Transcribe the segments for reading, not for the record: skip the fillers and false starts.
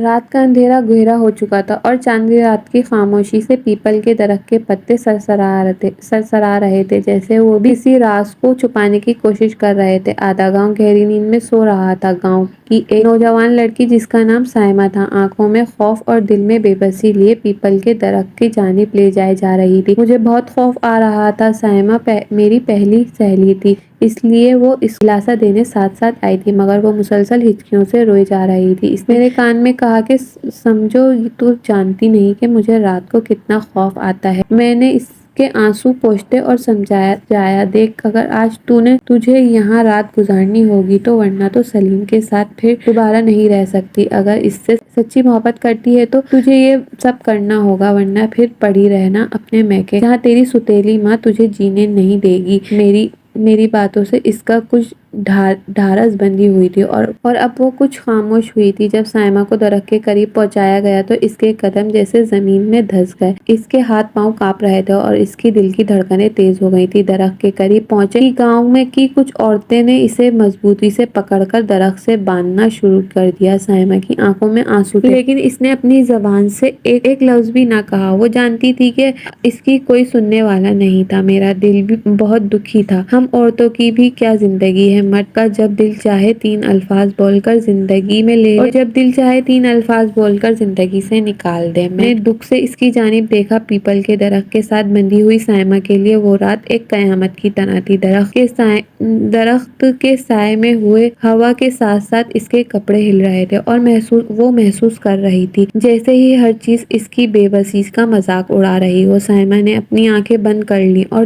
رات کا اندھیرا گہرا ہو چکا تھا اور چاندنی رات کی خاموشی سے پیپل کے درخت کے پتے سرسرا رہے تھے، جیسے وہ بھی کسی راز کو چھپانے کی کوشش کر رہے تھے۔ آدھا گاؤں گہری نیند میں سو رہا تھا۔ گاؤں کی ایک نوجوان لڑکی جس کا نام سائمہ تھا، آنکھوں میں خوف اور دل میں بے بسی لیے پیپل کے درخت کی جانب لے جائی جا رہی تھی۔ مجھے بہت خوف آ رہا تھا۔ سائمہ میری پہلی سہیلی تھی، اس لیے وہ اس دلاسا دینے ساتھ ساتھ آئی تھی، مگر وہ مسلسل ہچکیوں سے روئی جا رہی تھی۔ اس نے میرے کان میں کہا کہ سمجھو، تو جانتی نہیں کہ مجھے رات کو کتنا خوف آتا ہے۔ میں نے اس کے آنسو پوچھتے اور سمجھایا، دیکھ، اگر آج تجھے یہاں رات گزارنی ہوگی تو ورنہ تو سلیم کے ساتھ پھر دوبارہ نہیں رہ سکتی۔ اگر اس سے سچی محبت کرتی ہے تو تجھے یہ سب کرنا ہوگا، ورنہ پھر پڑی رہنا اپنے میکے جہاں تیری ستیلی ماں تجھے جینے نہیں دے گی۔ میری باتوں سے اس کا کچھ ڈھارس بندھی ہوئی تھی اور اب وہ کچھ خاموش ہوئی تھی۔ جب سائمہ کو درخت کے قریب پہنچایا گیا تو اس کے قدم جیسے زمین میں دھس گئے۔ اس کے ہاتھ پاؤں کانپ رہے تھے اور اس کی دل کی دھڑکنیں تیز ہو گئی تھیں۔ درخت کے قریب پہنچے ہی گاؤں میں کی کچھ عورتیں نے اسے مضبوطی سے پکڑ کر درخت سے باندھنا شروع کر دیا۔ سائمہ کی آنکھوں میں آنسو تھے، لیکن اس نے اپنی زبان سے ایک لفظ بھی نہ کہا۔ وہ جانتی تھی کہ اس کی کوئی سننے والا نہیں تھا۔ میرا دل بھی بہت دکھی تھا۔ ہم عورتوں کی بھی کیا زندگی ہے، مرد کا جب دل چاہے تین الفاظ بول کر زندگی میں لے اور جب دل چاہے تین الفاظ بول کر زندگی سے نکال دے۔ میں نے دکھ سے اس کی جانب دیکھا۔ پیپل کے درخت کے ساتھ بندھی ہوئی سائمہ کے لیے وہ رات ایک قیامت کی طرح تھی۔ درخت کے سائے میں ہوئے ہوا کے ساتھ ساتھ اس کے کپڑے ہل رہے تھے اور وہ محسوس کر رہی تھی جیسے ہی ہر چیز اس کی بے بسی کا مذاق اڑا رہی ہو۔ سائمہ نے اپنی آنکھیں بند کر لیں اور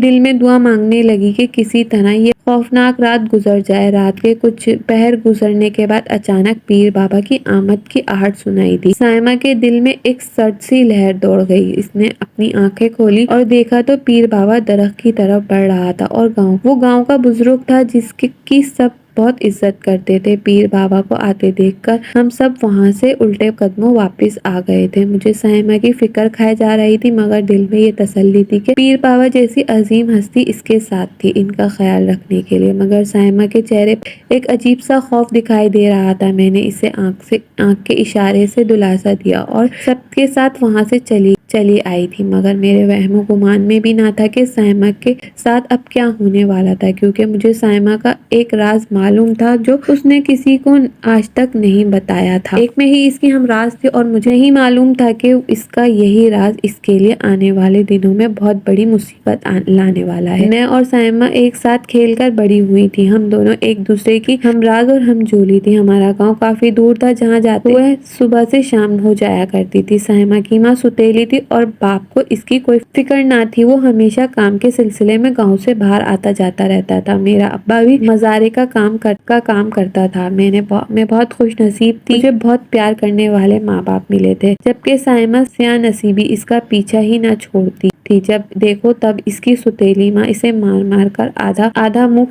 دل میں دعا مانگنے لگی کہ کسی طرح یہ خوفناک رات گزر جائے۔ رات کے کچھ پہر گزرنے کے بعد اچانک پیر بابا کی آمد کی آہٹ سنائی دی۔ سائمہ کے دل میں ایک سرد سی لہر دوڑ گئی۔ اس نے اپنی آنکھیں کھولی اور دیکھا تو پیر بابا درخت کی طرف بڑھ رہا تھا اور وہ گاؤں کا بزرگ تھا جس کی سب بہت عزت کرتے تھے۔ پیر بابا کو آتے دیکھ کر ہم سب وہاں سے الٹے قدموں واپس آ گئے تھے۔ مجھے سائمہ کی فکر کھائے جا رہی تھی، مگر دل میں یہ تسلی تھی کہ پیر بابا جیسی عظیم ہستی اس کے ساتھ تھی ان کا خیال رکھنے کے لیے۔ مگر سائمہ کے چہرے پر ایک عجیب سا خوف دکھائی دے رہا تھا۔ میں نے اسے آنکھ کے اشارے سے دلاسا دیا اور سب کے ساتھ وہاں سے چلی آئی تھی، مگر میرے وہم و گمان میں بھی نہ تھا کہ سائمہ کے ساتھ اب کیا ہونے والا تھا، کیونکہ مجھے سائمہ کا ایک راز معلوم تھا جو اس نے کسی کو آج تک نہیں بتایا تھا۔ ایک میں ہی اس کی ہمراز تھی اور مجھے نہیں معلوم تھا کہ اس کا یہی راز اس کے لیے آنے والے دنوں میں بہت بڑی مصیبت لانے والا ہے۔ میں اور سائمہ ایک ساتھ کھیل کر بڑی ہوئی تھی۔ ہم دونوں ایک دوسرے کی ہمراز اور ہمجولی تھی۔ ہمارا گاؤں کافی دور تھا جہاں جاتے ہوئے صبح سے شام ہو جایا کرتی تھی۔ سائمہ کی ماں ستیلی تھی اور باپ کو اس کی کوئی فکر نہ تھی۔ وہ ہمیشہ کام کے سلسلے میں گاؤں سے باہر آتا جاتا رہتا تھا۔ میرا ابا بھی مزارے کا کام کرتا تھا۔ میں بہت خوش نصیب تھی، مجھے بہت پیار کرنے والے ماں باپ ملے تھے، جبکہ سائمہ سیاہ نصیبی اس کا پیچھا ہی نہ چھوڑتی تھی۔ جب دیکھو تب اس کی ستیلی ماں اسے مار مار کر آدھا منہ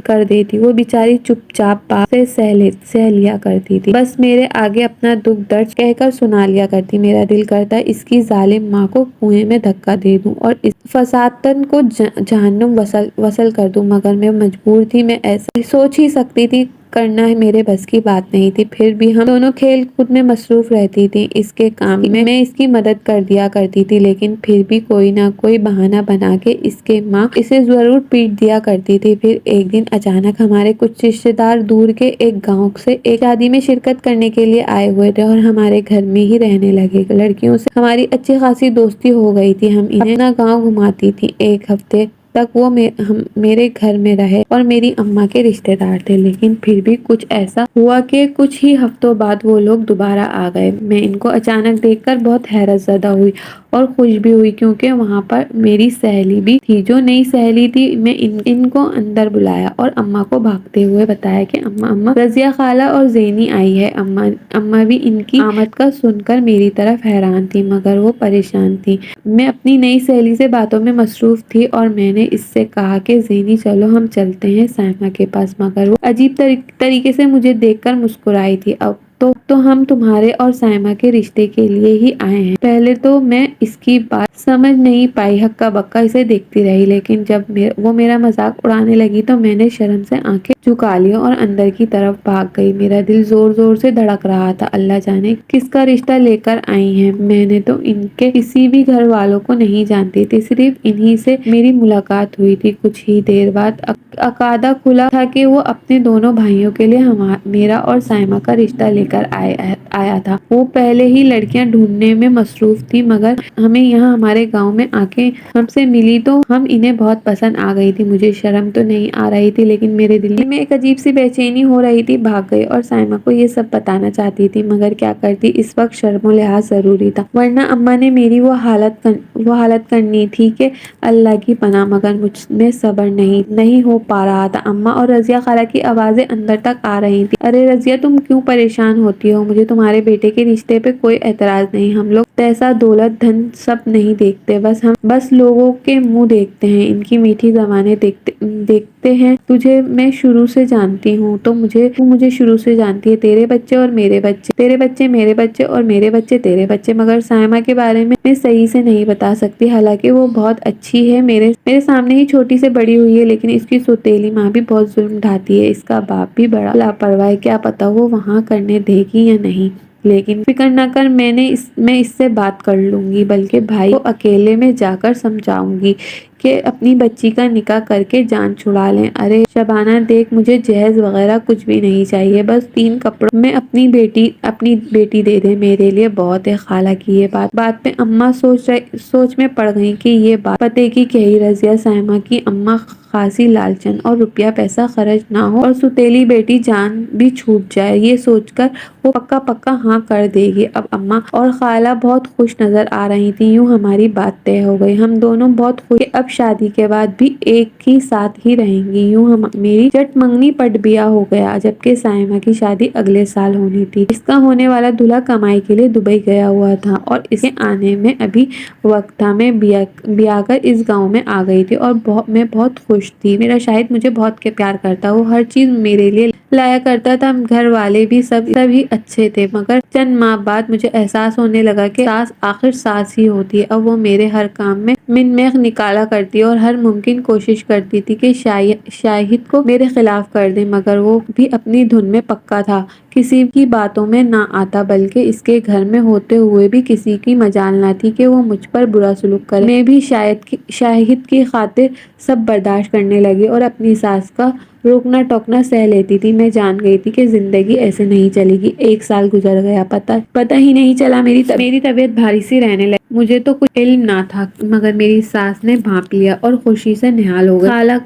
کر دیتی۔ وہ بیچاری چپ چاپ باپ سے سہ لیا کرتی تھی، بس میرے آگے اپنا دکھ درد کہہ کر سنا لیا کرتی۔ میرا دل کرتا اس کی ظالم ماں کو کنویں میں دھکا دے دوں اور اس فساتن کو جہنم وصل کر دوں، مگر میں مجبور تھی۔ میں ایسا سوچ ہی سکتی تھی، کرنا میرے بس کی بات نہیں تھی۔ پھر بھی ہم دونوں کھیل کود میں مصروف رہتی تھی۔ اس کے کام میں اس کی مدد کر دیا کرتی تھی، لیکن پھر بھی کوئی نہ کوئی بہانہ بنا کے اس کے ماں اسے ضرور پیٹ دیا کرتی تھی۔ پھر ایک دن اچانک ہمارے کچھ رشتے دار دور کے ایک گاؤں سے ایک شادی میں شرکت کرنے کے لیے آئے ہوئے تھے اور ہمارے گھر میں ہی رہنے لگے۔ لڑکیوں سے ہماری اچھی خاصی دوستی ہو گئی تھی۔ ہم انہیں اپنا گاؤں گھماتی تھی۔ ایک ہفتے تک وہ میرے گھر میں رہے اور میری اماں کے رشتے دار تھے، لیکن پھر بھی کچھ ایسا ہوا کہ کچھ ہی ہفتوں بعد وہ لوگ دوبارہ آ گئے۔ میں ان کو اچانک دیکھ کر بہت حیرت زدہ ہوئی اور خوش بھی ہوئی، کیونکہ وہاں پر میری سہیلی بھی تھی جو نئی سہیلی تھی۔ میں ان کو اندر بلایا اور اماں کو بھاگتے ہوئے بتایا کہ اماں، رضیہ خالہ اور زینی آئی ہے۔ اماں بھی ان کی آمد کا سن کر میری طرف حیران تھی، مگر وہ پریشان تھی۔ میں اپنی نئی سہیلی سے باتوں میں مصروف تھی اور میں نے اس سے کہا کہ زینی چلو ہم چلتے ہیں سائمہ کے پاس، مگر وہ عجیب طریقے سے مجھے دیکھ کر مسکرائی تھی۔ اب تو ہم تمہارے اور سائمہ کے رشتے کے لیے ہی آئے ہیں۔ پہلے تو میں اس کی بات سمجھ نہیں پائی، ہکا بکا اسے دیکھتی رہی، لیکن جب وہ میرا مذاق اڑانے لگی تو میں نے شرم سے آنکھیں جھکا لی اور اندر کی طرف بھاگ گئی۔ میرا دل زور زور سے دھڑک رہا تھا، اللہ جانے کس کا رشتہ لے کر آئی ہیں۔ میں نے تو ان کے کسی بھی گھر والوں کو نہیں جانتی تھی، صرف انہی سے میری ملاقات ہوئی تھی۔ کچھ ہی دیر بعد عقادہ کھلا تھا کہ وہ اپنے دونوں بھائیوں کے لیے میرا اور سائمہ کا رشتہ لے کر آیا تھا۔ وہ پہلے ہی لڑکیاں ڈھونڈنے میں مصروف تھی، مگر ہمیں یہاں ہمارے گاؤں میں آ کے ہم سے ملی تو ہم انہیں بہت پسند آ گئی تھی۔ مجھے شرم تو نہیں آ رہی تھی، لیکن میرے دل میں ایک عجیب سی بے چینی ہو رہی تھی۔ بھاگ گئی اور سائمہ کو یہ سب بتانا چاہتی تھی، مگر کیا کرتی، اس وقت شرم و لحاظ ضروری تھا، ورنہ اماں نے میری وہ حالت کرنی تھی کہ اللہ کی پناہ۔ مگر مجھ میں صبر نہیں ہو پا رہا تھا۔ اماں اور رضیہ خالہ کی آوازیں اندر تک آ رہی تھیں۔ ارے رضیہ، تم کیوں پریشان ہوتی ہو؟ مجھے تمہارے بیٹے کے رشتے پہ کوئی اعتراض نہیں، ہم لوگ پیسہ دولت دھن سب نہیں دیکھتے، بس لوگوں کے منہ دیکھتے ہیں، ان کی میٹھی زبانیں دیکھتے ہیں۔ تجھے میں شروع سے جانتی ہوں، تو مجھے شروع سے جانتی ہے، تیرے بچے اور میرے بچے، تیرے بچے میرے بچے اور میرے بچے تیرے بچے، مگر سائمہ کے بارے میں صحیح سے نہیں بتا سکتی، حالانکہ وہ بہت اچھی ہے، میرے سامنے ہی چھوٹی سے بڑی ہوئی ہے، لیکن اس کی سوتیلی ماں بھی بہت ظلم ڈھاتی ہے، اس کا باپ بھی بڑا لاپرواہ ہے، کیا پتا وہ وہاں کرنے دے گی یا نہیں۔ لیکن فکر نہ کر، میں اس سے بات کر لوں گی، بلکہ بھائی کو اکیلے میں جا کر سمجھاؤں گی کہ اپنی بچی کا نکاح کر کے جان چھڑا لیں۔ ارے شبانہ دیکھ، مجھے جہیز وغیرہ کچھ بھی نہیں چاہیے، بس 3 کپڑوں میں اپنی بیٹی دے دے، میرے لیے بہت ہے۔ خالہ کی یہ بات پہ اماں سوچ میں پڑ گئی کہ یہ بات پتے کی کہی۔ رضیہ سائمہ کی اماں خاصی لالچن اور روپیہ پیسہ خرچ نہ ہو اور سوتیلی بیٹی جان بھی چھوٹ جائے، یہ سوچ کر وہ پکا ہاں کر دے گی۔ اب اماں اور خالہ بہت خوش نظر آ رہی تھی، یوں ہماری بات طے ہو گئی، ہم دونوں بہت خوش کہ اب شادی کے بعد بھی ایک ہی ساتھ ہی رہیں گی۔ یوں میری جٹ منگنی پٹ بیاہ ہو گیا، جبکہ سائمہ کی شادی اگلے سال ہونی تھی۔ اس کا ہونے والا دولہا کمائی کے لیے دبئی گیا ہوا تھا اور اس کے آنے میں ابھی وقت تھا۔ میں بیاہ کر اس گاؤں میں آ گئی تھی اور میں بہت خوش تھی۔ میرا شاہد مجھے بہت پیار کرتا، وہ ہر چیز میرے لیے لایا کرتا تھا، گھر والے بھی سب ہی اچھے تھے، مگر چند ماہ بعد مجھے احساس ہونے لگا کہ ساس آخر ساس ہی ہوتی ہے۔ اب وہ میرے ہر کام میں من میخ نکالا کرتی اور ہر ممکن کوشش کرتی تھی کہ شاہد کو میرے خلاف کر دے، مگر وہ بھی اپنی دھن میں پکا تھا، کسی کی باتوں میں نہ آتا، بلکہ اس کے گھر میں ہوتے ہوئے بھی کسی کی مجال نہ تھی کہ وہ مجھ پر برا سلوک کرے۔ میں بھی شاہد کی خاطر سب برداشت کرنے لگی اور اپنی ساس کا روکنا ٹوکنا سہ لیتی تھی۔ میں جان گئی تھی کہ زندگی ایسے نہیں چلے گی۔ 1 سال گزر گیا، پتہ ہی نہیں چلا، میری طبیعت بھاری سی رہنے لگی۔ مجھے تو کچھ علم نہ تھا، مگر میری ساس نے بھانپ لیا اور خوشی سے نہال ہو گئی۔ خالہ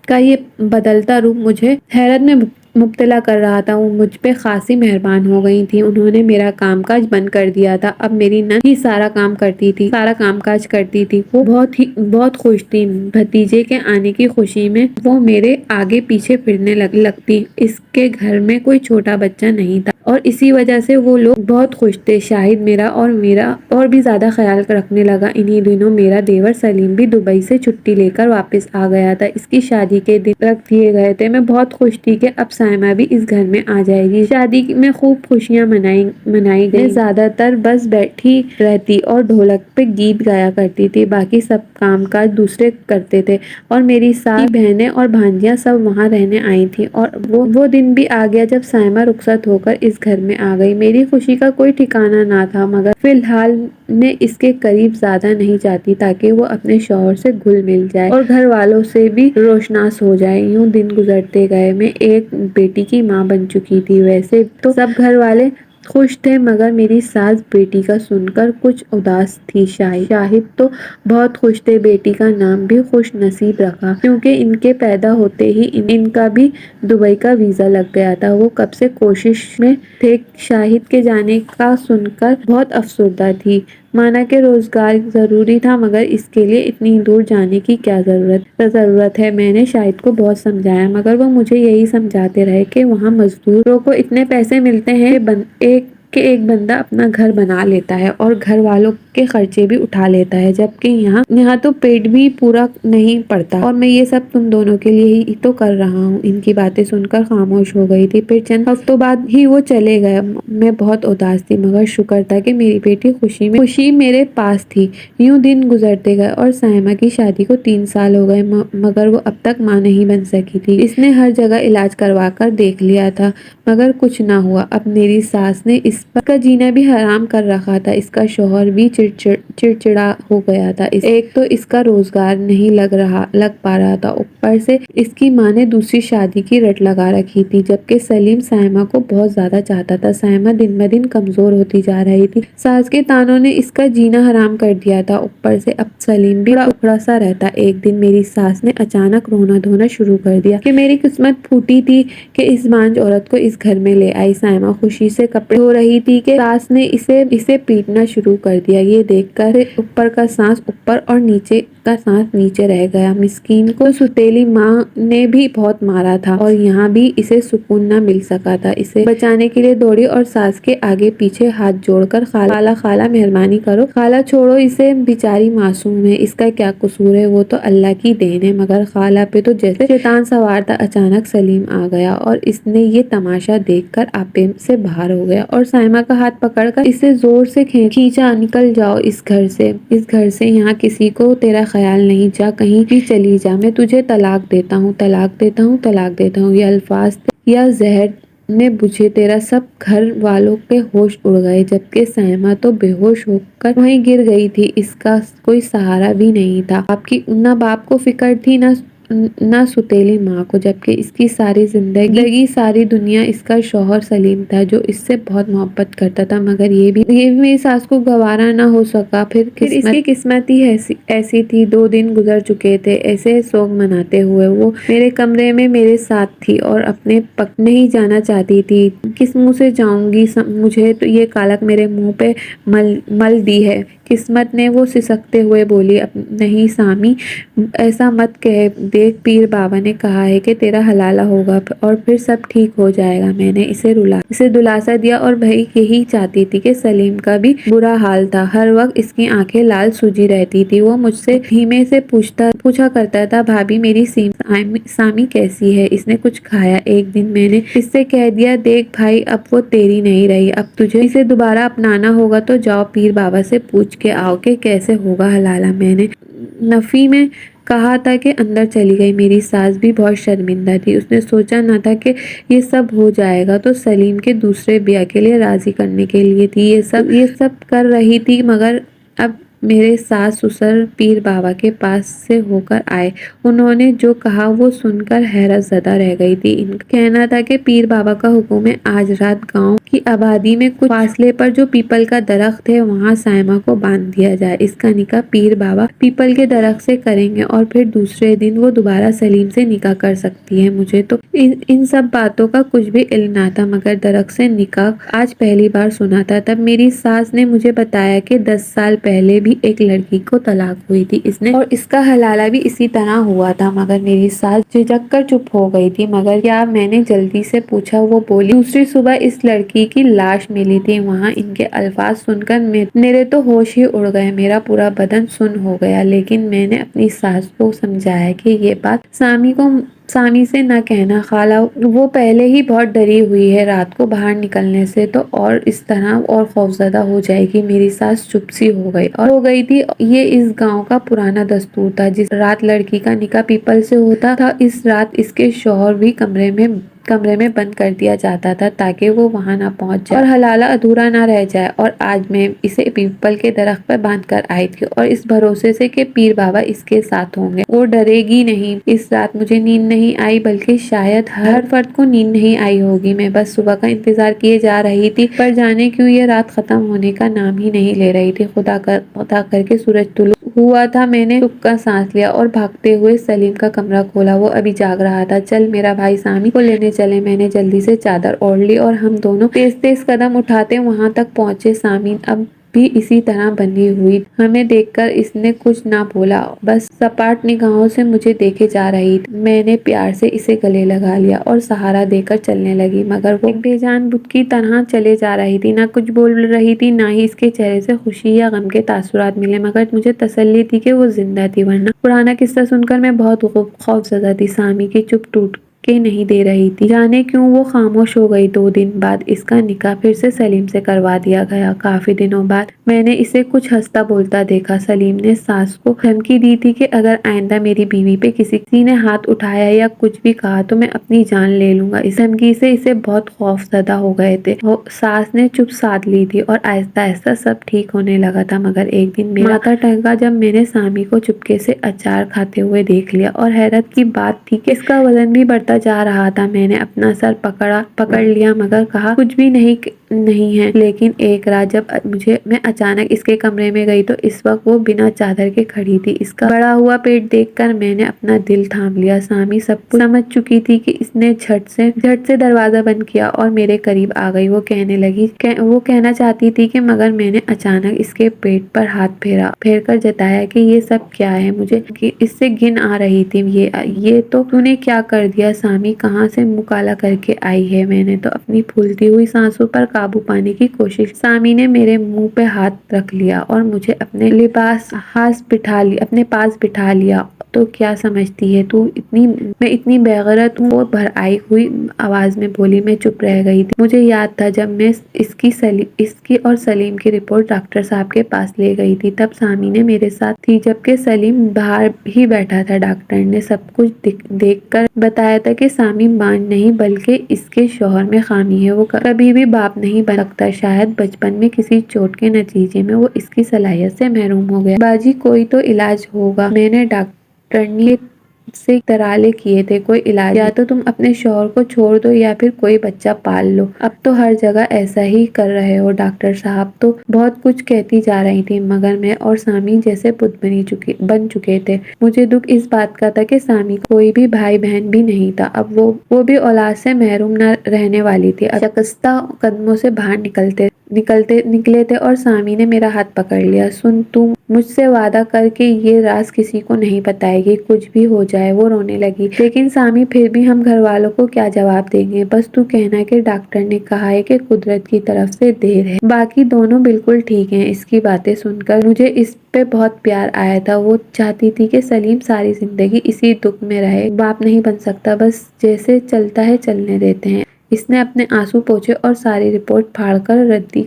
کا یہ بدلتا روپ مجھے حیرت میں مبتلا کر رہا تھا، وہ مجھ پہ خاصی مہربان ہو گئی تھی، انہوں نے میرا کام کاج بند کر دیا تھا، اب میری نند ہی سارا کام کاج کرتی تھی۔ وہ بہت خوش تھی، بھتیجے کے آنے کی خوشی میں وہ میرے آگے پیچھے پھرنے لگتی۔ اس کے گھر میں کوئی چھوٹا بچہ نہیں تھا اور اسی وجہ سے وہ لوگ بہت خوش تھے۔ شاہد میرا اور بھی زیادہ خیال رکھنے لگا۔ انہی دنوں میرا دیور سلیم بھی دبئی سے چھٹی لے کر واپس آ گیا تھا، اس کی شادی کے دن رکھ دیے گئے تھے۔ میں بہت خوش تھی کہ اب سائمہ بھی اس گھر میں آ جائے گی۔ شادی میں خوب خوشیاں منائی گئی۔ میں زیادہ تر بس بیٹھی رہتی اور ڈھولک پہ گیت گایا کرتی تھی، باقی سب کام کاج دوسرے کرتے تھے، اور میری ساس کی بہنیں اور بھانجیاں سب وہاں رہنے آئی تھیں۔ اور وہ دن بھی آ گیا جب سائمہ رخصت ہو کر اس گھر میں آ گئی۔ میری خوشی کا کوئی ٹھکانہ نہ تھا، مگر فی الحال میں اس کے قریب زیادہ نہیں جاتی تاکہ وہ اپنے شوہر سے گھل مل جائے اور گھر والوں سے بھی روشناس ہو جائے۔ یوں دن گزرتے گئے، میں ایک بیٹی کی ماں بن چکی تھی۔ ویسے تو سب گھر والے خوش تھے، مگر میری ساس بیٹی کا سن کر کچھ اداس تھی۔ شاہد تو بہت خوش تھے، بیٹی کا نام بھی خوش نصیب رکھا، کیونکہ ان کے پیدا ہوتے ہی ان کا بھی دبئی کا ویزا لگ گیا تھا۔ وہ کب سے کوشش میں تھے۔ شاہد کے جانے کا سن کر بہت افسردہ تھی، مانا کہ روزگار ضروری تھا، مگر اس کے لیے اتنی دور جانے کی کیا ضرورت ہے۔ میں نے شاہد کو بہت سمجھایا، مگر وہ مجھے یہی سمجھاتے رہے کہ وہاں مزدوروں کو اتنے پیسے ملتے ہیں کہ ایک بندہ اپنا گھر بنا لیتا ہے اور گھر والوں کے خرچے بھی اٹھا لیتا ہے، جبکہ یہاں تو پیٹ بھی پورا نہیں پڑتا، اور میں یہ سب تم دونوں کے لیے ہی تو کر رہا ہوں۔ ان کی باتیں سن کر خاموش ہو گئی تھی۔ پھر چند ہفتوں بعد ہی وہ چلے گئے۔ میں بہت اداس تھی، مگر شکر تھا کہ میری بیٹی خوشی میرے پاس تھی۔ یوں دن گزرتے گئے اور سائمہ کی شادی کو 3 سال ہو گئے، مگر وہ اب تک ماں نہیں بن سکی تھی۔ اس نے ہر جگہ علاج کروا کر دیکھ لیا تھا، مگر کچھ نہ ہوا۔ اب میری ساس نے اس کا جینا بھی حرام کر رکھا تھا۔ اس کا شوہر بھی چڑچڑا ہو گیا تھا۔ ایک تو اس کا روزگار نہیں لگ پا رہا تھا، اوپر سے اس کی ماں نے دوسری شادی کی رٹ لگا رکھی تھی، جبکہ سلیم سائمہ کو بہت زیادہ چاہتا تھا۔ سائمہ دن بدن کمزور ہوتی جا رہی تھی۔ ساس کے طعنوں نے اس کا جینا حرام کر دیا تھا، اوپر سے اب سلیم بھی اکھڑا سا رہتا۔ ایک دن میری ساس نے اچانک رونا دھونا شروع کر دیا کہ میری قسمت پھوٹی تھی کہ اس بانجھ عورت کو اس گھر میں لے آئی۔ سائمہ خوشی سے کپڑے دھو رہی تھی کہ ساس نے اسے پیٹنا شروع کر دیا۔ یہ دیکھ کر اوپر کا سانس اوپر اور نیچے کا سانس نیچے رہ گیا۔ مسکین کو سوتیلی ماں نے بھی بہت مارا تھا، اور یہاں بھی اسے سکون نہ مل سکا تھا۔ اسے بچانے کے لیے دوڑی اور ساس کے آگے پیچھے ہاتھ جوڑ کر خالہ مہربانی کرو، خالہ چھوڑو اسے، بیچاری معصوم ہے، اس کا کیا قصور ہے، وہ تو اللہ کی دین ہے۔ مگر خالہ پہ تو جیسے شیطان سوار تھا۔ اچانک سلیم آ گیا اور اس نے یہ تماشا دیکھ کر آپے سے باہر ہو گیا اور سائمہ کا ہاتھ پکڑ کر اسے زور سے کھینچا۔ نکل جاؤ اس گھر سے، یہاں کسی کو تیرا خیال نہیں، جا کہیں بھی چلی جا، میں تجھے طلاق دیتا ہوں، طلاق دیتا ہوں، طلاق دیتا ہوں۔ یہ الفاظ تھے یا زہر نے بجھے تیرا سب گھر والوں کے ہوش اڑ گئے، جبکہ سائمہ تو بے ہوش ہو کر وہیں گر گئی تھی۔ اس کا کوئی سہارا بھی نہیں تھا۔ نہ باپ کو فکر تھی، نہ سوتیلی ماں کو، جبکہ اس کی ساری زندگی ساری دنیا اس کا شوہر سلیم تھا، جو اس سے بہت محبت کرتا تھا، مگر یہ بھی میری ساس کو گوارا نہ ہو سکا۔ پھر اس کی قسمت ہی ایسی تھی۔ 2 دن گزر چکے تھے ایسے سوگ مناتے ہوئے۔ وہ میرے کمرے میں میرے ساتھ تھی اور اپنے نہیں جانا چاہتی تھی۔ کس منہ سے جاؤں گی، مجھے تو یہ کالک میرے منہ پہ مل دی ہے قسمت نے، وہ سسکتے ہوئے بولی۔ نہیں سامی، ایسا مت کہہ، دیکھ پیر بابا نے کہا ہے کہ تیرا حلالہ ہوگا اور پھر سب ٹھیک ہو جائے گا۔ میں نے اسے دلاسا دیا، اور بھائی یہی چاہتی تھی کہ سلیم کا بھی برا حال تھا۔ ہر وقت اس کی آنکھیں لال سوجی رہتی تھی۔ وہ مجھ سے دھیمے سے پوچھا کرتا تھا، بھابھی میری سامی کیسی ہے، اس نے کچھ کھایا؟ ایک دن میں نے اس سے کہہ دیا، دیکھ بھائی اب وہ تیری نہیں رہی، اب تجھے اسے دوبارہ اپنانا ہوگا تو جاؤ پیر بابا سے پوچھ کے آؤ کہ کیسے ہوگا حلالہ۔ میں نے نفی میں کہا تھا کہ اندر چلی گئی۔ میری ساس بھی بہت شرمندہ تھی۔ اس نے سوچا نہ تھا کہ یہ سب ہو جائے گا، تو سلیم کے دوسرے بیاہ کے لیے راضی کرنے کے لیے تھی یہ سب کر رہی تھی۔ مگر اب میرے ساس سسر پیر بابا کے پاس سے ہو کر آئے۔ انہوں نے جو کہا وہ سن کر حیرت زدہ رہ گئی تھی۔ ان کا کہنا تھا کہ پیر بابا کا حکم ہے آج رات گاؤں کی آبادی میں کچھ فاصلے پر جو پیپل کا درخت ہے وہاں سائمہ کو باندھ دیا جائے۔ اس کا نکاح پیر بابا پیپل کے درخت سے کریں گے اور پھر دوسرے دن وہ دوبارہ سلیم سے نکاح کر سکتی ہے۔ مجھے تو ان سب باتوں کا کچھ بھی علم نہ تھا، مگر درخت سے نکاح آج پہلی بار سنا تھا۔ تب میری ساس نے مجھے بتایا کہ 10 سال پہلے بھی ایک لڑکی کو طلاق ہوئی تھی، اور اس کا حلالہ بھی اسی طرح ہوا تھا، مگر میری ساس جھجک کر چپ ہو گئی تھی۔ مگر کیا؟ میں نے جلدی سے پوچھا۔ وہ بولی، دوسری صبح اس لڑکی کی لاش ملی تھی وہاں۔ ان کے الفاظ سن کر میرے تو ہوش ہی اڑ گئے، میرا پورا بدن سن ہو گیا، لیکن میں نے اپنی ساس کو سمجھایا کہ یہ بات سامی سے نہ کہنا، خالہ وہ پہلے ہی بہت ڈری ہوئی ہے رات کو باہر نکلنے سے، تو اور اس طرح اور خوفزدہ ہو جائے گی۔ میری ساس چپ سی ہو گئی تھی۔ یہ اس گاؤں کا پرانا دستور تھا، جس رات لڑکی کا نکاح پیپل سے ہوتا تھا اس رات اس کے شوہر بھی کمرے میں بند کر دیا جاتا تھا تاکہ وہ وہاں نہ پہنچ جائے اور حلالہ ادھورا نہ رہ جائے۔ اور آج میں اسے پیپل کے درخت پر باندھ کر آئی تھی، اور اس بھروسے سے کہ پیر بابا اس کے ساتھ ہوں گے، وہ ڈرے گی نہیں۔ اس رات مجھے نیند نہیں آئی، بلکہ شاید ہر فرد کو نیند نہیں آئی ہوگی۔ میں بس صبح کا انتظار کیے جا رہی تھی، پر جانے کیوں یہ رات ختم ہونے کا نام ہی نہیں لے رہی تھی۔ خدا کر کے سورج طلوع ہوا تھا۔ میں نے سکھ کا سانس لیا اور بھاگتے ہوئے سلیم کا کمرہ کھولا۔ وہ ابھی جاگ رہا تھا۔ چل میرا بھائی سامی کو لینے چلیں۔ میں نے جلدی سے چادر اوڑھ لی اور ہم دونوں تیز تیز قدم اٹھاتے وہاں تک پہنچے۔ سامی اب بھی اسی طرح بندھی ہوئی۔ ہمیں دیکھ کر اس نے کچھ نہ بولا، بس سپاٹ نگاہوں سے مجھے دیکھے جا رہی تھی۔ میں نے پیار سے اسے گلے لگا لیا اور سہارا دے کر چلنے لگی، مگر وہ ایک بے جان بت کی طرح چلے جا رہی تھی، نہ کچھ بول رہی تھی، نہ ہی اس کے چہرے سے خوشی یا غم کے تاثرات ملے، مگر مجھے تسلی تھی کہ وہ زندہ تھی، ورنہ پرانا قصہ سن کر میں بہت خوفزدہ تھی۔ سامی کی چپ ٹوٹ کے نہیں دے رہی تھی۔ جانے کیوں وہ خاموش ہو گئی۔ 2 دن بعد اس کا نکاح پھر سے سلیم سے کروا دیا گیا۔ کافی دنوں بعد میں نے اسے کچھ ہنستا بولتا دیکھا۔ سلیم نے ساس کو دھمکی دی تھی کہ اگر آئندہ میری بیوی پہ کسی نے ہاتھ اٹھایا یا کچھ بھی کہا تو میں اپنی جان لے لوں گا۔ اس دھمکی سے اسے بہت خوف زدہ ہو گئے تھے۔ ساس نے چپ سادھ لی تھی اور آہستہ آہستہ سب ٹھیک ہونے لگا تھا، مگر ایک دن میرا ماتھا ٹھنکا جب میں نے سامی کو چپکے سے اچار کھاتے ہوئے دیکھ لیا، اور حیرت کی بات تھی کہ اس کا وزن بھی بڑھتا جا رہا تھا۔ میں نے اپنا سر پکڑ لیا مگر کہا کچھ بھی نہیں ہے۔ لیکن ایک رات جب میں اچانک اس کے کمرے میں گئی تو اس وقت وہ بنا چادر کے کھڑی تھی۔ اس کا بڑھا ہوا پیٹ دیکھ کر میں نے اپنا دل تھام لیا۔ سامی سب کچھ سمجھ چکی تھی کہ اس نے جھٹ سے دروازہ بند کیا اور میرے قریب آ گئی۔ وہ کہنا چاہتی تھی کہ مگر میں نے اچانک اس کے پیٹ پر ہاتھ پھیر کر جتایا کہ یہ سب کیا ہے۔ مجھے اس سے گھن آ رہی تھی۔ یہ تو تو نے کیا کر دیا سامی، کہاں سے منہ کالا کر کے آئی ہے؟ میں نے تو اپنی پھولتی ہوئی سانسوں پر قابو پانے کی کوشش۔ سامی نے میرے منہ پہ ہاتھ رکھ لیا اور مجھے اپنے پاس بٹھا لیا۔ تو کیا سمجھتی ہے تو میں اتنی بےغیرت ہوں؟ وہ بھر آئی ہوئی آواز میں بولی۔ میں چپ رہ گئی تھی۔ مجھے یاد تھا جب میں اس کی اور سلیم کی رپورٹ ڈاکٹر صاحب کے پاس لے گئی تھی، تب سامی نے میرے ساتھ تھی جبکہ سلیم باہر ہی بیٹھا تھا۔ ڈاکٹر نے سب کچھ دیکھ کر بتایا تھا کہ سامی ماں نہیں بلکہ اس کے شوہر میں خامی ہے، وہ کبھی بھی باپ نہیں بن سکتا۔ شاید بچپن میں کسی چوٹ کے نتیجے میں وہ اس کی صلاحیت سے محروم ہو گیا۔ باجی کوئی تو علاج ہوگا۔ میں نے ڈاکٹرنی سے ترالے کیے تھے، کوئی علاج یا تو تم اپنے شوہر کو چھوڑ دو یا پھر کوئی بچہ پال لو۔ اب تو ہر جگہ ایسا ہی کر رہے ہو۔ ڈاکٹر صاحب تو بہت کچھ کہتی جا رہی تھی، مگر میں اور سامی جیسے بت بن چکے تھے۔ مجھے دکھ اس بات کا تھا کہ سامی کو کوئی بھی بھائی بہن بھی نہیں تھا، اب وہ بھی اولاد سے محروم نہ رہنے والی تھی۔ اب شکستہ قدموں سے باہر نکلے تھے اور سامی نے میرا ہاتھ پکڑ لیا۔ سن، تو مجھ سے وعدہ کر کے یہ راز کسی کو نہیں بتائے گی، کچھ بھی ہو جائے۔ وہ رونے لگی۔ لیکن سامی پھر بھی ہم گھر والوں کو کیا جواب دیں گے؟ بس تو کہنا کہ ڈاکٹر نے کہا ہے کہ قدرت کی طرف سے دیر ہے، باقی دونوں بالکل ٹھیک ہیں۔ اس کی باتیں سن کر مجھے اس پہ بہت پیار آیا تھا۔ وہ چاہتی تھی کہ سلیم ساری زندگی اسی دکھ میں رہے۔ باپ نہیں بن سکتا، بس جیسے چلتا ہے چلنے دیتے ہیں۔ اس نے اپنے آنسو پوچھے اور ساری رپورٹ پھاڑ کر ردی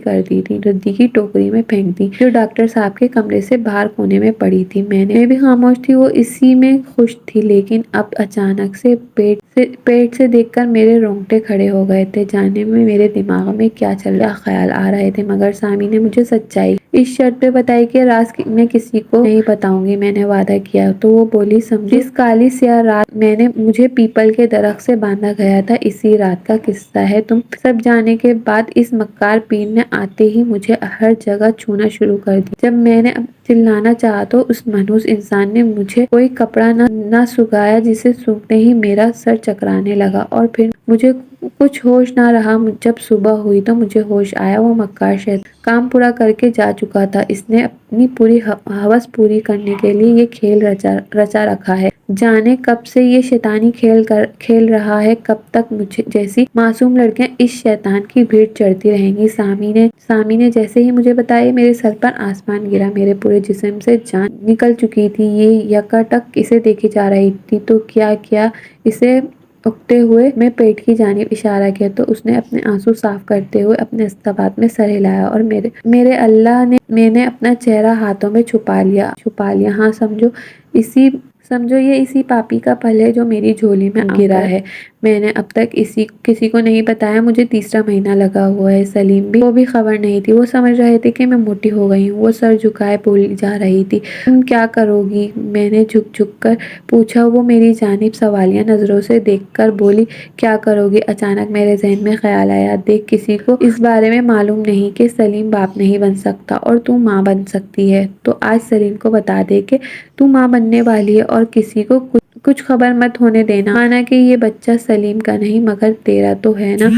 کی ٹوکری میں پھینک دی جو ڈاکٹر صاحب کے کمرے سے باہر کونے میں پڑی تھی۔ میں بھی خاموش تھی، وہ اسی میں خوش تھی، لیکن اب اچانک سے پیٹ سے دیکھ کر میرے رونگٹے کھڑے ہو گئے تھے۔ جانے میں میرے دماغ میں کیا خیال آ رہے تھے، مگر سامی نے مجھے سچائی اس شرط پہ بتائی کہ راز میں کسی کو نہیں بتاؤں گی۔ میں نے وعدہ کیا۔ تو وہ بولی، سمجھو جس کالی سیاہ رات میں نے مجھے پیپل کے درخت سے باندھا گیا تھا، اسی رات کا قصہ ہے۔ تم سب جانے کے بعد اس مکار پیر نے آتے ہی مجھے ہر جگہ چھونا شروع کر دیا۔ جب میں نے چلانا چاہا تو اس منحوس انسان نے مجھے کوئی کپڑا نہ سگایا، جسے سونگھتے ہی میرا سر چکرانے لگا اور پھر مجھے کچھ ہوش نہ رہا۔ جب صبح ہوئی تو مجھے ہوش آیا۔ وہ مکار شیطان کام پورا کر کے جا چکا تھا۔ اس نے اپنی پوری ہوس پوری کرنے کے لیے یہ کھیل رچا رکھا ہے۔ جانے کب سے یہ شیطانی کھیل رہا ہے، کب تک مجھے جیسی معصوم لڑکیاں اس شیطان کی بھیڑ چڑھتی رہیں گی۔ سامی نے جیسے ہی مجھے بتایا، میرے سر پر آسمان گرا، میرے پورے جسم سے جان نکل چکی تھی۔ یہ یکاٹک اسے دیکھی جا رہی تھی تو کیا اسے اکتے ہوئے میں پیٹ کی جانب اشارہ کیا تو اس نے اپنے آنسو صاف کرتے ہوئے اپنے استبات میں سر ہلایا اور میرے اللہ میں نے اپنا چہرہ ہاتھوں میں چھپا لیا۔ ہاں، سمجھو یہ اسی پاپی کا پھل ہے جو میری جھولی میں گرا ہے۔ میں نے اب تک کسی کو نہیں بتایا۔ مجھے تیسرا مہینہ لگا ہوا ہے۔ سلیم کو بھی خبر نہیں تھی۔ وہ سمجھ رہے تھے کہ میں موٹی ہو گئی ہوں۔ وہ سر جھکائے بولی جا رہی تھی، تم کیا کرو گی؟ میں نے جھک کر پوچھا۔ وہ میری جانب سوالیہ نظروں سے دیکھ کر بولی، کیا کرو گی؟ اچانک میرے ذہن میں خیال آیا، دیکھ کسی کو اس بارے میں معلوم نہیں کہ سلیم باپ نہیں بن سکتا اور تو ماں بن سکتی ہے، تو آج سلیم کو بتا دے کہ تو ماں بننے والی ہے اور کسی کو کچھ خبر مت ہونے دینا، مانا کہ یہ بچہ سلیم کا نہیں مگر تیرا تو ہے نا،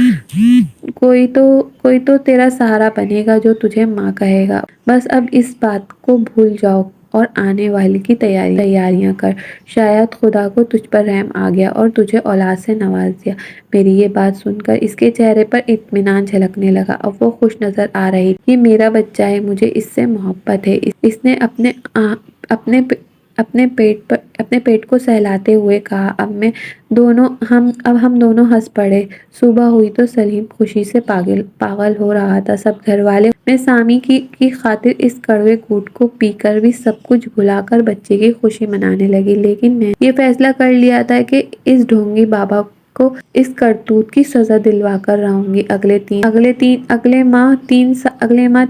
کوئی تو تیرا سہارا بنے گا جو تجھے ماں کہے گا۔ بس اب اس بات کو بھول جاؤ اور آنے والی کی تیاریاں کر، شاید خدا کو تجھ پر رحم آ گیا اور تجھے اولاد سے نواز دیا۔ میری یہ بات سن کر اس کے چہرے پر اطمینان جھلکنے لگا، اب وہ خوش نظر آ رہی تھی۔ یہ میرا بچہ ہے، مجھے اس سے محبت ہے، اس نے اپنے پیٹ کو سہلاتے ہوئے کہا۔ اب ہم دونوں ہنس پڑے۔ صبح ہوئی تو سلیم خوشی سے پاگل ہو رہا تھا۔ سب گھر والے میں سامی کی خاطر اس کڑوے گھونٹ کو پی کر بھی سب کچھ بھلا کر بچے کی خوشی منانے لگے، لیکن میں نے یہ فیصلہ کر لیا تھا کہ اس ڈھونگی بابا کو اس کرتوت کی سزا دلوا کر رہوں گی۔ اگلے ماہ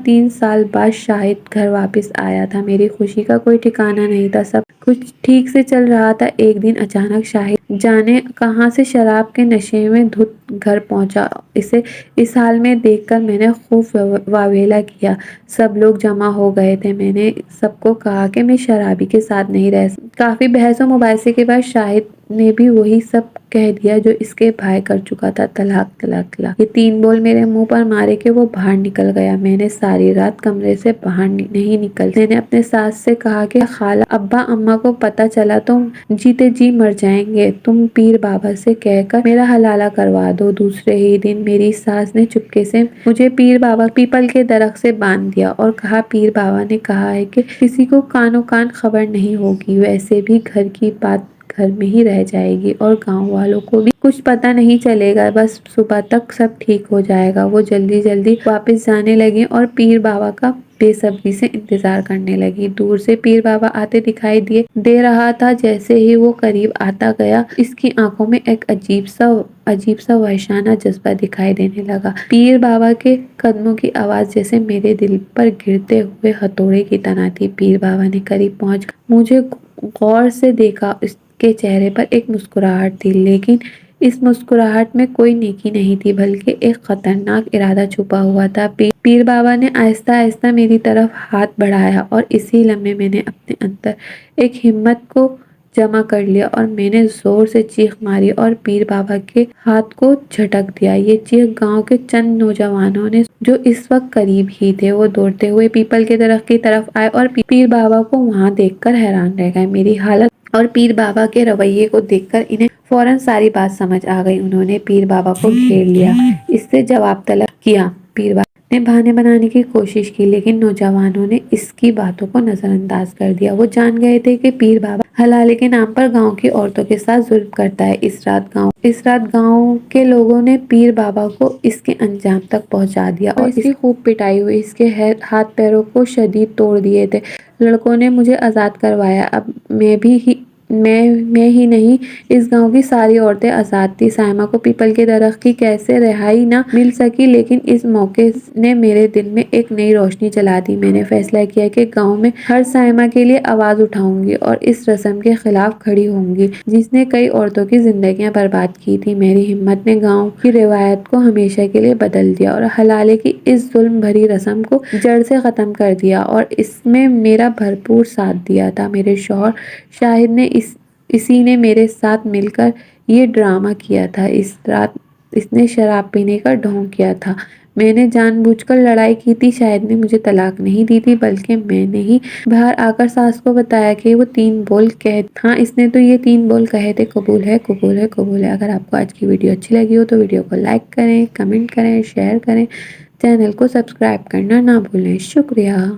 3 سال بعد شاہد گھر واپس آیا تھا۔ میری خوشی کا کوئی ٹھکانہ نہیں تھا، سب کچھ ٹھیک سے چل رہا تھا۔ ایک دن اچانک شاہد جانے کہاں سے شراب کے نشے میں دھت گھر پہنچا۔ اسے اس حال میں دیکھ کر میں نے خوب واویلا کیا۔ سب لوگ جمع ہو گئے تھے۔ میں نے سب کو کہا کہ میں شرابی کے ساتھ نہیں رہ سکتا۔ کافی بحث و مباحثے کے بعد شاہد نے بھی وہی سب کہہ دیا جو اس کے بھائی کر چکا تھا، طلاق طلاق طلاق۔ یہ 3 بول میرے منہ پر مارے کہ وہ باہر نکل گیا۔ میں نے ساری رات کمرے سے باہر نہیں نکلتی۔ میں نے اپنے ساس سے کہا کہ خالہ ابا اماں کو پتہ چلا تو جیتے جی مر جائیں گے، تم پیر بابا سے کہہ کر میرا حلالہ کروا دو۔ دوسرے ہی دن میری ساس نے چپکے سے مجھے پیپل کے درخت سے باندھ دیا اور کہا پیر بابا نے کہا ہے کہ کسی کو کانوں کان خبر نہیں ہوگی، ویسے بھی گھر کی بات گھر میں ہی رہ جائے گی اور گاؤں والوں کو بھی کچھ پتہ نہیں چلے گا، بس صبح تک سب ٹھیک ہو جائے گا۔ وہ جلدی واپس جانے لگی اور پیر بابا کا بے صبری سے انتظار کرنے لگی۔ دور سے پیر بابا آتے دکھائی دے رہا تھا۔ جیسے ہی وہ قریب آتا گیا، اس کی آنکھوں میں ایک عجیب سا وحشانہ جذبہ دکھائی دینے لگا۔ پیر بابا کے قدموں کی آواز جیسے میرے دل پر گرتے ہوئے ہتھوڑے کی طرح تھی۔ پیر بابا نے قریب پہنچ کر مجھے غور سے دیکھا۔ اس کے چہرے پر ایک مسکراہٹ تھی، لیکن اس مسکراہٹ میں کوئی نیکی نہیں تھی، بلکہ ایک خطرناک ارادہ چھپا ہوا تھا۔ پیر بابا نے آہستہ آہستہ میری طرف ہاتھ بڑھایا اور اسی لمحے میں نے اپنے اندر ایک ہمت کو جمع کر لیا اور میں نے زور سے چیخ ماری اور پیر بابا کے ہاتھ کو جھٹک دیا۔ یہ چیخ گاؤں کے چند نوجوانوں نے جو اس وقت قریب ہی تھے، وہ دوڑتے ہوئے پیپل کے درخت کی طرف آئے اور پیر بابا کو وہاں دیکھ کر حیران رہ گئے۔ میری حالت اور پیر بابا کے رویے کو دیکھ کر انہیں فوراً ساری بات سمجھ آ گئی۔ انہوں نے پیر بابا کو گھیر لیا، اس سے جواب طلب کیا۔ پیر بابا نے بہانے بنانے کی کوشش کی، لیکن نوجوانوں نے اس کی باتوں کو نظر انداز کر دیا۔ وہ جان گئے تھے کہ پیر بابا حلالے کے نام پر گاؤں کی عورتوں کے ساتھ ظلم کرتا ہے۔ اس رات گاؤں کے لوگوں نے پیر بابا کو اس کے انجام تک پہنچا دیا اور اس کی خوب پٹائی ہوئی۔ اس کے ہاتھ پیروں کو شدید توڑ دیے تھے۔ لڑکوں نے مجھے آزاد کروایا۔ اب میں ہی نہیں، اس گاؤں کی ساری عورتیں آزاد تھیں۔ سائمہ کو پیپل کے درخت کی کیسے رہائی نہ مل سکی، لیکن اس موقع نے میرے دل میں ایک نئی روشنی جلا دی۔ میں نے فیصلہ کیا کہ گاؤں میں ہر سائمہ کے لیے آواز اٹھاؤں گی اور اس رسم کے خلاف کھڑی ہوں گی جس نے کئی عورتوں کی زندگیاں برباد کی تھی۔ میری ہمت نے گاؤں کی روایت کو ہمیشہ کے لیے بدل دیا اور حلالے کی اس ظلم بھری رسم کو جڑ سے ختم کر دیا، اور اس میں میرا بھرپور ساتھ دیا تھا میرے شوہر شاہد نے۔ اسی نے میرے ساتھ مل کر یہ ڈرامہ کیا تھا۔ اس رات اس نے شراب پینے کا ڈھونگ کیا تھا۔ میں نے جان بوجھ کر لڑائی کی تھی۔ شاہد نے مجھے طلاق نہیں دی تھی، بلکہ میں نے ہی باہر آ کر ساس کو بتایا کہ وہ 3 بول ہاں اس نے تو یہ 3 بول کہے تھے، قبول ہے قبول ہے قبول ہے۔ اگر آپ کو آج کی ویڈیو اچھی لگی ہو تو ویڈیو کو لائک کریں، کمنٹ کریں، شیئر کریں، چینل کو سبسکرائب کرنا نہ بھولیں۔ شکریہ۔